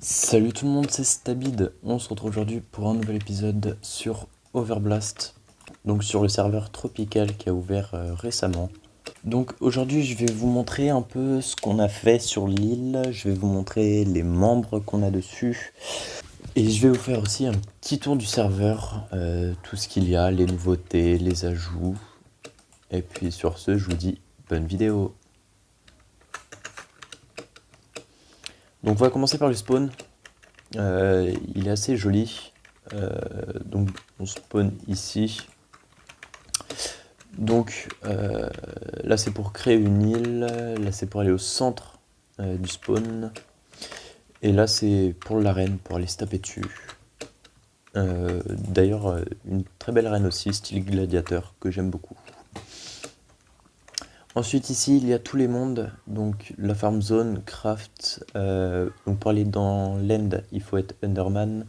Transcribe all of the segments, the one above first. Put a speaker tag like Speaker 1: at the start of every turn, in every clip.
Speaker 1: Salut tout le monde, c'est Stabid. On se retrouve aujourd'hui pour un nouvel épisode sur Overblast, donc sur le serveur Tropical qui a ouvert récemment. Donc aujourd'hui je vais vous montrer un peu ce qu'on a fait sur l'île, je vais vous montrer les membres qu'on a dessus, et je vais vous faire aussi un petit tour du serveur, tout ce qu'il y a, les nouveautés, les ajouts. Et puis sur ce, je vous dis bonne vidéo. Donc on va commencer par le spawn. Il est assez joli. Donc on spawn ici. Donc là c'est pour créer une île, là c'est pour aller au centre du spawn. Et là c'est pour l'arène, pour aller se taper dessus. D'ailleurs une très belle arène aussi, style gladiateur, que j'aime beaucoup. Ensuite ici il y a tous les mondes, donc la farm zone, craft, donc pour aller dans l'end il faut être Underman,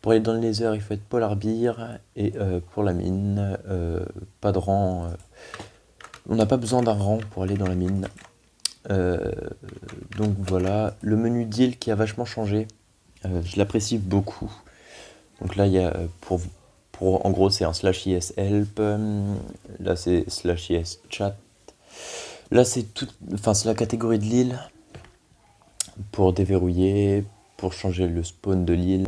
Speaker 1: pour aller dans le nether il faut être Polar Bear, et pour la mine, pas de rang, on n'a pas besoin d'un rang pour aller dans la mine. Donc voilà, le menu deal qui a vachement changé, je l'apprécie beaucoup. Donc là il y a en gros c'est un /is help, là c'est /is chat. Là, c'est c'est la catégorie de l'île pour déverrouiller, pour changer le spawn de l'île,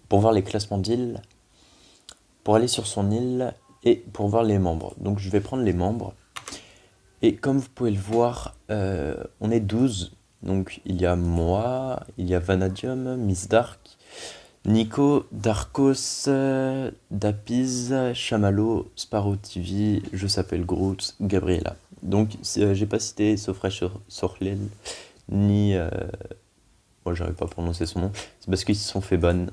Speaker 1: pour voir les classements d'île, pour aller sur son île et pour voir les membres. Donc, je vais prendre les membres. Et comme vous pouvez le voir, on est 12. Donc, il y a moi, il y a Vanadium, Miss Dark, Nico, Darkos, Dapiz, Chamallow, Sparrow TV, Je s'appelle Groot, Gabriella. Donc j'ai pas cité Sofresh Sorlel, ni... moi j'arrive pas à prononcer son nom, c'est parce qu'ils se sont fait ban.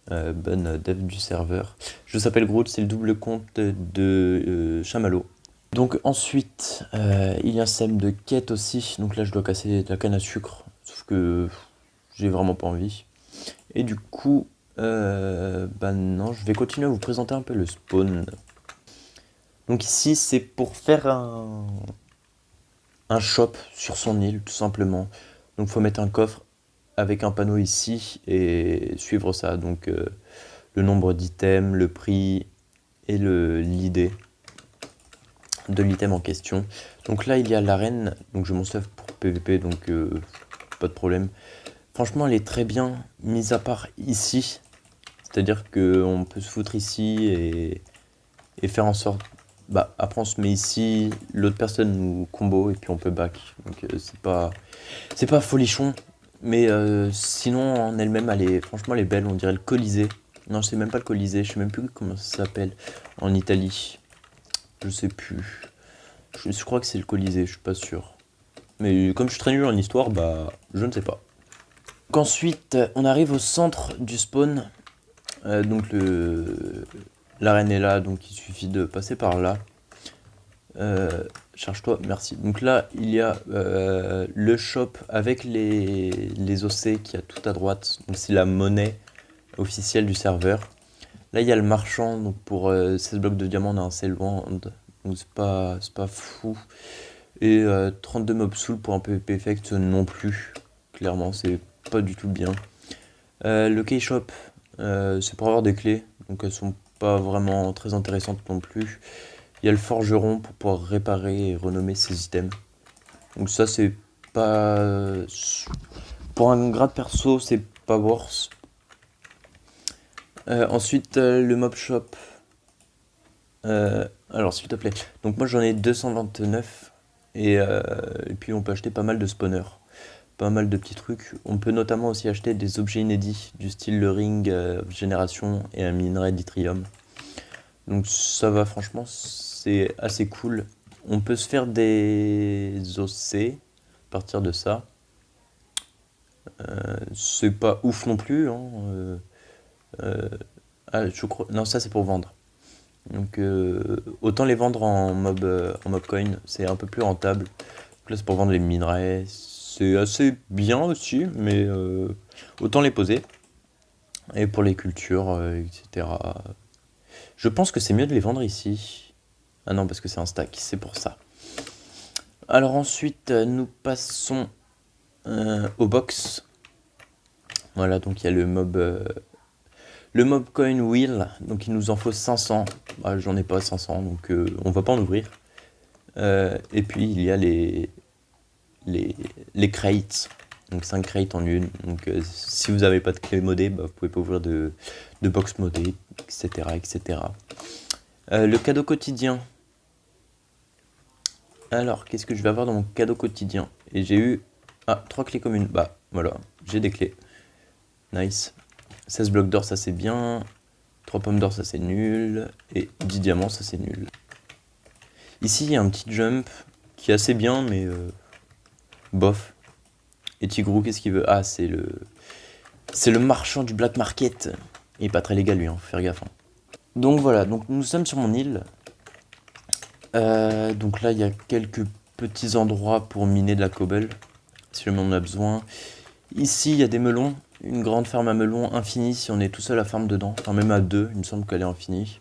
Speaker 1: Ban dev du serveur. Je s'appelle Groot, c'est le double compte de Chamallow. Donc ensuite, il y a un système de quête aussi, donc là je dois casser de la canne à sucre, sauf que j'ai vraiment pas envie. Et du coup, non, je vais continuer à vous présenter un peu le spawn. Donc ici, c'est pour faire un shop sur son île, tout simplement. Donc il faut mettre un coffre avec un panneau ici et suivre ça. Donc le nombre d'items, le prix et l'idée de l'item en question. Donc là, il y a l'arène, donc je m'en sers pour PVP, donc pas de problème. Franchement, elle est très bien, mis à part ici. C'est-à-dire qu'on peut se foutre ici et faire en sorte... Bah, après on se met ici, l'autre personne nous combo et puis on peut back. Donc c'est pas folichon, mais sinon en elle-même, franchement elle est belle, on dirait le Colisée. Non, c'est même pas le Colisée, je sais même plus comment ça s'appelle en Italie. Je sais plus. Je crois que c'est le Colisée, je suis pas sûr. Mais comme je suis très nul en histoire, bah je ne sais pas. Donc ensuite, on arrive au centre du spawn. Donc l'arène est là, donc il suffit de passer par là. Charge-toi, merci. Donc là, il y a le shop avec les OC qui a tout à droite. Donc c'est la monnaie officielle du serveur. Là, il y a le marchand. Donc pour 16 blocs de diamants, on a un Sellwand. Donc c'est pas fou. Et 32 mob soul pour un PvP effect non plus. Clairement, c'est pas du tout bien. Le key shop, c'est pour avoir des clés. Donc elles sont pas vraiment très intéressantes non plus. Il y a le forgeron pour pouvoir réparer et renommer ses items. Donc ça c'est pas... Pour un grade perso c'est pas worse. Ensuite le mob shop. Alors s'il te plaît. Donc moi j'en ai 229. Et puis on peut acheter pas mal de spawners. Pas mal de petits trucs. On peut notamment aussi acheter des objets inédits. Du style le ring génération et un minerai d'yttrium. Donc ça va, franchement, c'est assez cool. On peut se faire des OC à partir de ça. C'est pas ouf non plus, hein. Je crois... Non, ça c'est pour vendre. Donc autant les vendre en mob coin, c'est un peu plus rentable. Donc là c'est pour vendre les minerais. C'est assez bien aussi, mais autant les poser. Et pour les cultures, etc. Je pense que c'est mieux de les vendre ici. Ah non, parce que c'est un stack, c'est pour ça. Alors ensuite, nous passons au box. Voilà, donc il y a le mob coin wheel, donc il nous en faut 500. Ah, j'en ai pas 500, donc on va pas en ouvrir. Et puis il y a les crates, donc 5 crates en une. Donc si vous n'avez pas de clé modée, bah, vous pouvez pas ouvrir de box modée, etc. etc. Le cadeau quotidien. Alors, qu'est-ce que je vais avoir dans mon cadeau quotidien? Et j'ai eu 3 clés communes. Bah voilà, j'ai des clés. Nice. 16 blocs d'or, ça c'est bien. 3 pommes d'or, ça c'est nul. Et 10 diamants, ça c'est nul. Ici, il y a un petit jump qui est assez bien, mais bof. Et Tigrou, qu'est-ce qu'il veut? Ah, c'est le marchand du black market. Il est pas très légal, lui, hein, faut faire gaffe. Hein. Donc voilà, donc nous sommes sur mon île. Donc là, il y a quelques petits endroits pour miner de la cobble, si jamais on en a besoin. Ici, il y a des melons. Une grande ferme à melons infinie si on est tout seul à farm dedans. Enfin, même à deux, il me semble qu'elle est infinie.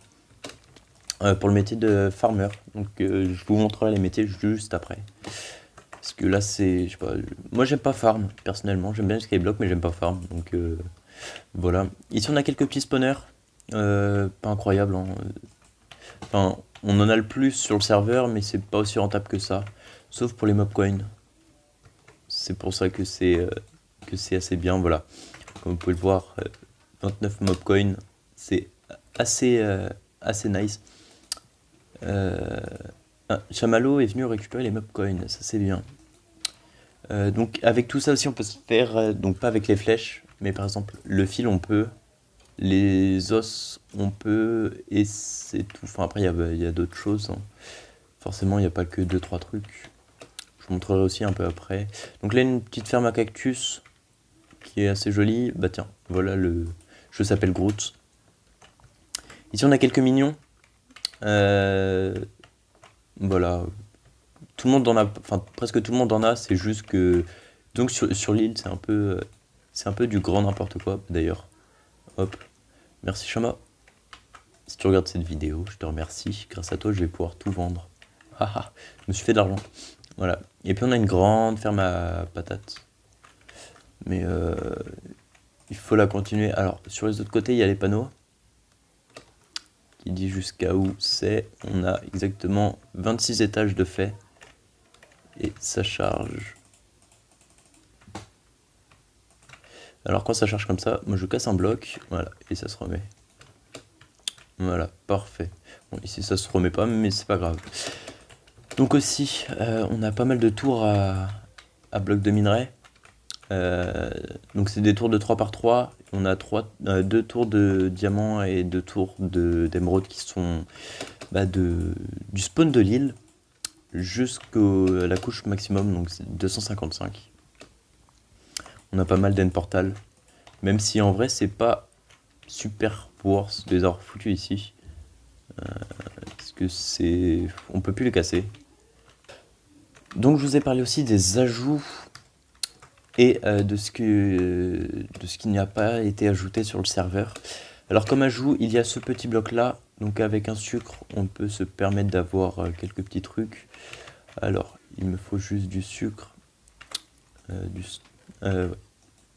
Speaker 1: Pour le métier de farmer. Donc je vous montrerai les métiers juste après. Parce que là c'est, je sais pas, moi j'aime pas farm personnellement, j'aime bien le skyblock mais j'aime pas farm. Donc voilà. Ici on a quelques petits spawners. Pas incroyables. Hein. Enfin, on en a le plus sur le serveur mais c'est pas aussi rentable que ça. Sauf pour les mob coins. C'est pour ça que c'est assez bien, voilà. Comme vous pouvez le voir, 29 mob coins, c'est assez nice. Chamallow est venu récupérer les mob coins, ça c'est bien. Donc avec tout ça aussi on peut se faire, donc pas avec les flèches, mais par exemple le fil on peut, les os on peut, et c'est tout. Enfin après il y a d'autres choses, hein. Forcément il n'y a pas que 2-3 trucs. Je vous montrerai aussi un peu après. Donc là une petite ferme à cactus qui est assez jolie. Bah tiens, voilà le jeu s'appelle Groot. Ici on a quelques mignons. Voilà, tout le monde en a, enfin presque tout le monde en a, c'est juste que donc sur l'île c'est un peu du grand n'importe quoi d'ailleurs. Hop, merci Chama. Si tu regardes cette vidéo, je te remercie. Grâce à toi, je vais pouvoir tout vendre. Haha, je me suis fait de l'argent. Voilà. Et puis on a une grande ferme à patates. Mais il faut la continuer. Alors sur les autres côtés, il y a les panneaux qui dit jusqu'à où c'est. On a exactement 26 étages de fait. Et ça charge. Alors quand ça charge comme ça, moi je casse un bloc, voilà, et ça se remet. Voilà, parfait. Bon, ici ça se remet pas, mais c'est pas grave. Donc aussi, on a pas mal de tours à blocs de minerai. Donc c'est des tours de 3 par 3. On a 2 tours de diamants et 2 tours d'émeraude qui sont du spawn de l'île jusqu'à la couche maximum, donc c'est 255. On a pas mal d'end portal, même si en vrai c'est pas super worth de les avoir foutus ici. Parce que c'est... on peut plus les casser. Donc je vous ai parlé aussi des ajouts et de ce qui n'a pas été ajouté sur le serveur. Alors comme ajout, il y a ce petit bloc là, donc avec un sucre, on peut se permettre d'avoir quelques petits trucs. Alors, il me faut juste du sucre, le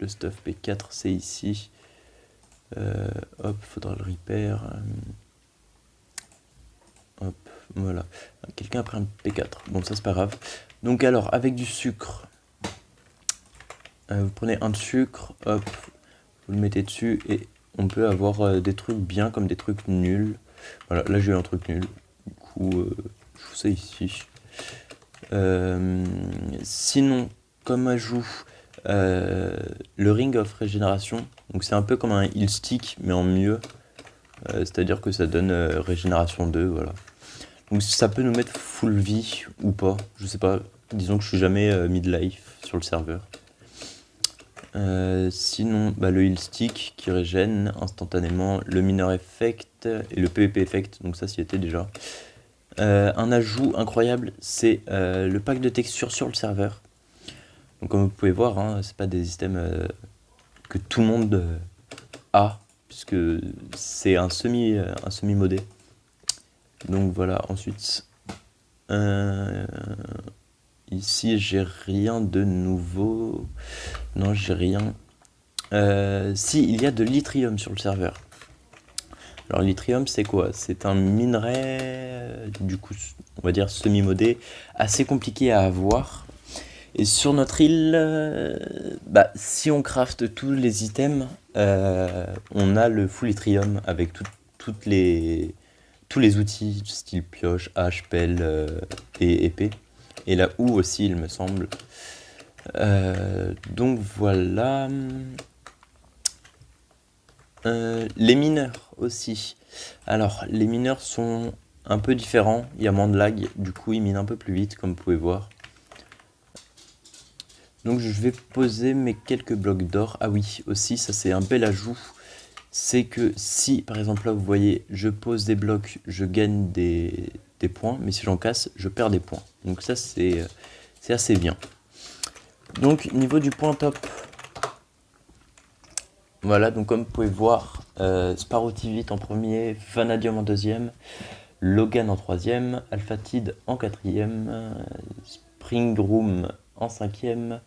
Speaker 1: stuff P4 c'est ici. Hop, faudra le repair. Hop, voilà. Quelqu'un a pris un P4. Bon, ça c'est pas grave. Donc alors, avec du sucre, vous prenez un de sucre, hop, vous le mettez dessus et on peut avoir des trucs bien comme des trucs nuls. Voilà, là j'ai eu un truc nul. Du coup, je fous ça ici. Sinon, comme ajout, le ring of régénération. Donc c'est un peu comme un heal stick mais en mieux. C'est-à-dire que ça donne régénération 2, voilà. Donc ça peut nous mettre full vie ou pas, je sais pas. Disons que je suis jamais mid-life sur le serveur. Sinon, le heal stick qui régène instantanément, le miner effect et le PvP effect, donc ça s'y était déjà. Un ajout incroyable, c'est le pack de textures sur le serveur. Donc comme vous pouvez voir, hein, c'est pas des items que tout le monde a, puisque c'est un semi modé. Donc voilà, ensuite ici j'ai rien de nouveau. Non, j'ai rien. si il y a de l'yttrium sur le serveur. Alors l'yttrium c'est quoi? C'est un minerai, du coup on va dire semi-modé, assez compliqué à avoir. Et sur notre île, si on craft tous les items, on a le full yttrium avec toutes tous les outils, style pioche, hache, pelle et épée. Et la houe aussi, il me semble. Donc voilà. Les mineurs aussi. Alors, les mineurs sont un peu différents. Il y a moins de lag. Du coup, ils minent un peu plus vite, comme vous pouvez voir. Donc, je vais poser mes quelques blocs d'or. Ah oui, aussi, ça c'est un bel ajout. C'est que si, par exemple, là, vous voyez, je pose des blocs, je gagne des points. Mais si j'en casse, je perds des points. Donc ça, c'est assez bien. Donc, niveau du point top. Voilà, donc comme vous pouvez voir, Sparrowtivit en premier, Vanadium en deuxième, Logan en troisième, Alphatid en quatrième, Springroom en cinquième,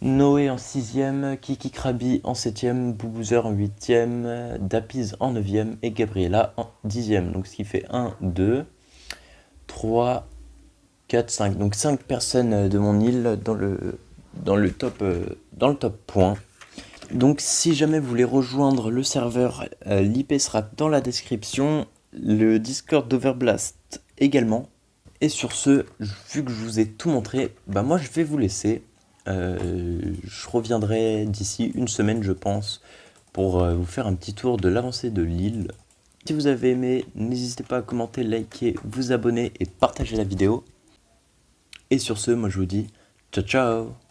Speaker 1: Noé en sixième, Kiki Krabi en septième, Boubouzer en huitième, Dapiz en neuvième et Gabriella en dixième. Donc ce qui fait 1, 2, 3, 4, 5. Donc 5 personnes de mon île dans le top point. Donc si jamais vous voulez rejoindre le serveur, l'IP sera dans la description, le Discord d'Overblast également. Et sur ce, vu que je vous ai tout montré, moi je vais vous laisser. Je reviendrai d'ici une semaine je pense, pour vous faire un petit tour de l'avancée de l'île. Si vous avez aimé, n'hésitez pas à commenter, liker, vous abonner et partager la vidéo. Et sur ce, moi je vous dis ciao ciao.